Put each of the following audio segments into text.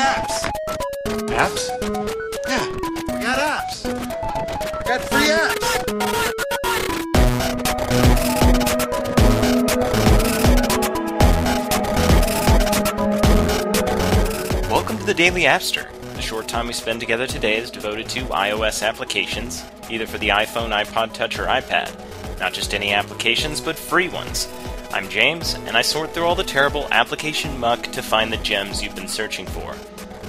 apps. Apps? Yeah, we got apps. We got free apps. Welcome to the Daily Appster. The short time we spend together today is devoted to iOS applications, either for the iPhone, iPod Touch, or iPad. Not just any applications, but free ones. I'm James, and I sort through all the terrible application muck to find the gems you've been searching for.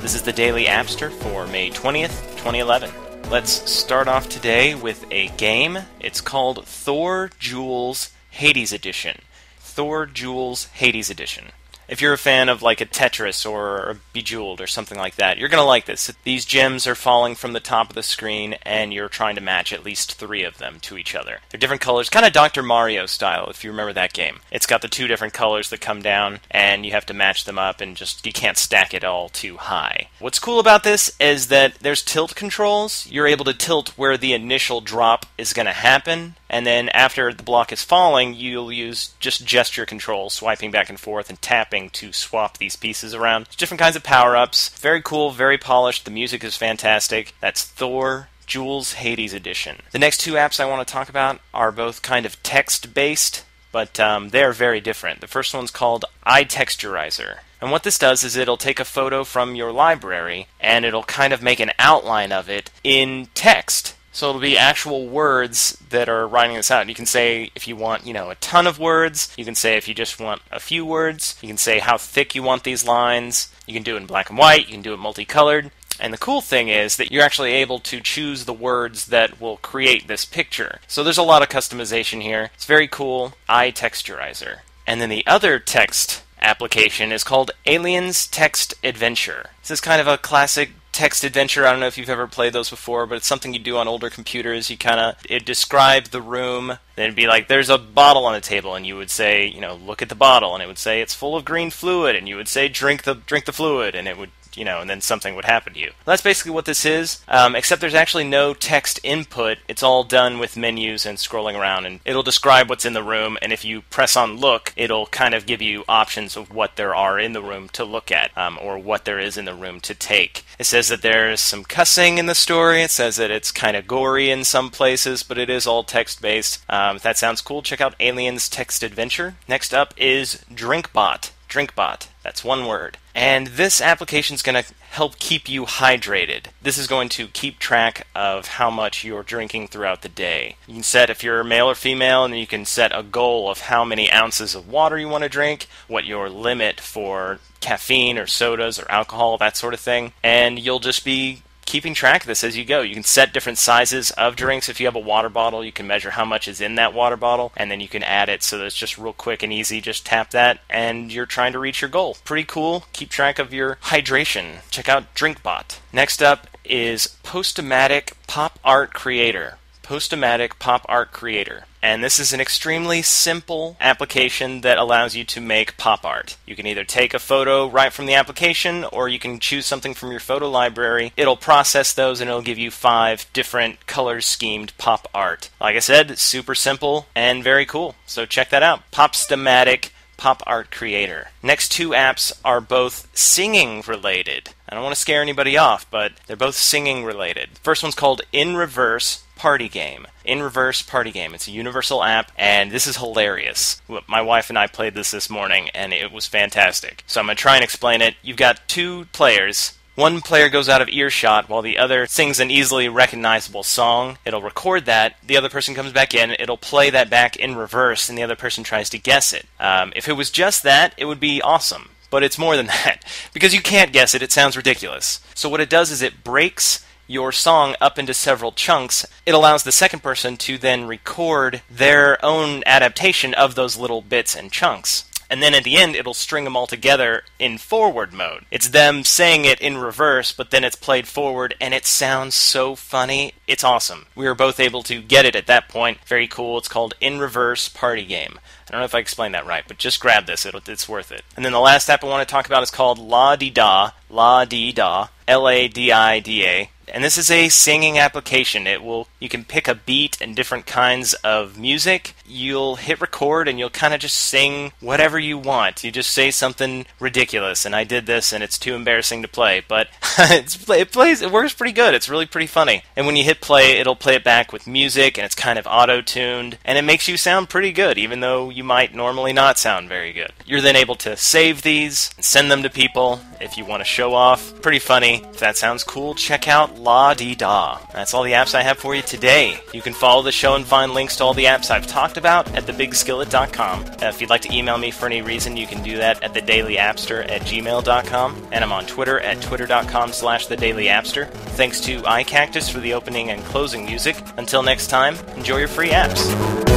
This is the Daily Appster for May 20th, 2011. Let's start off today with a game. It's called Thor Jules Hades Edition. Thor Jules Hades Edition. If you're a fan of like a Tetris or a Bejeweled or something like that, you're going to like this. These gems are falling from the top of the screen, and you're trying to match at least 3 of them to each other. They're different colors, kind of Dr. Mario style, if you remember that game. It's got the 2 different colors that come down, and you have to match them up, and you can't stack it all too high. What's cool about this is that there's tilt controls. You're able to tilt where the initial drop is going to happen, and then after the block is falling, you'll use just gesture controls, swiping back and forth and tapping to swap these pieces around. There's different kinds of power-ups. Very cool, very polished. The music is fantastic. That's Thor Jules Hades Edition. The next 2 apps I want to talk about are both kind of text-based, but they're very different. The first one's called iTexturizer. And what this does is it'll take a photo from your library, and it'll kind of make an outline of it in text. So it'll be actual words that are writing this out. You can say if you want, a ton of words. You can say if you just want a few words. You can say how thick you want these lines. You can do it in black and white. You can do it multicolored. And the cool thing is that you're actually able to choose the words that will create this picture. So there's a lot of customization here. It's very cool. iTexturizer. And then the other text application is called Aliens Text Adventure. This is kind of a classic text adventure. I don't know if you've ever played those before, but it's something you do on older computers. It described the room, then it'd be like, there's a bottle on the table, and you would say, look at the bottle, and it would say, it's full of green fluid, and you would say, drink the fluid, and it would, and then something would happen to you. That's basically what this is, except there's actually no text input. It's all done with menus and scrolling around, and it'll describe what's in the room, and if you press on look, it'll kind of give you options of what there are in the room to look at, or what there is in the room to take. It says that there's some cussing in the story. It says that it's kind of gory in some places, but it is all text-based. If that sounds cool, check out Aliens Text Adventure. Next up is DrinkBot. DrinkBot. That's one word. And this application is going to help keep you hydrated. This is going to keep track of how much you're drinking throughout the day. You can set if you're male or female, and then you can set a goal of how many ounces of water you want to drink, what your limit for caffeine or sodas or alcohol, that sort of thing. And you'll just be keeping track of this as you go. You can set different sizes of drinks. If you have a water bottle, you can measure how much is in that water bottle, and then you can add it so that it's just real quick and easy. Just tap that, and you're trying to reach your goal. Pretty cool. Keep track of your hydration. Check out DrinkBot. Next up is Postomatic Pop Art Creator. Postomatic Pop Art Creator. And this is an extremely simple application that allows you to make pop art. You can either take a photo right from the application, or you can choose something from your photo library. It'll process those, and it'll give you 5 different color-schemed pop art. Like I said, super simple and very cool. So check that out. Postomatic Pop Art Creator. Next 2 apps are both singing related. I don't want to scare anybody off, but they're both singing related. The first one's called In Reverse Party Game. In Reverse Party Game. It's a universal app, and this is hilarious. My wife and I played this morning, and it was fantastic. So I'm going to try and explain it. You've got 2 players. One player goes out of earshot while the other sings an easily recognizable song. It'll record that. The other person comes back in. It'll play that back in reverse, and the other person tries to guess it. If it was just that, it would be awesome. But it's more than that. Because you can't guess it. It sounds ridiculous. So what it does is it breaks your song up into several chunks. It allows the second person to then record their own adaptation of those little bits and chunks. And then at the end, it'll string them all together in forward mode. It's them saying it in reverse, but then it's played forward, and it sounds so funny. It's awesome. We were both able to get it at that point. Very cool. It's called In Reverse Party Game. I don't know if I explained that right, but just grab this. It's worth it. And then the last app I want to talk about is called La-Di-Da, La-Di-Da, L-A-D-I-D-A. And this is a singing application. You can pick a beat and different kinds of music. You'll hit record and you'll kind of just sing whatever you want. You just say something ridiculous, and I did this and it's too embarrassing to play, but it works pretty good. It's really pretty funny. And when you hit play, it'll play it back with music, and it's kind of auto-tuned, and it makes you sound pretty good, even though you might normally not sound very good. You're then able to save these and send them to people if you want to show off. Pretty funny. If that sounds cool, check out La-Di-Da. That's all the apps I have for you today. You can follow the show and find links to all the apps I've talked about at thebigskillet.com. If you'd like to email me for any reason, you can do that at thedailyapster@gmail.com, and I'm on Twitter at twitter.com/thedailyapster. Thanks to iCactus for the opening and closing music. Until next time, enjoy your free apps.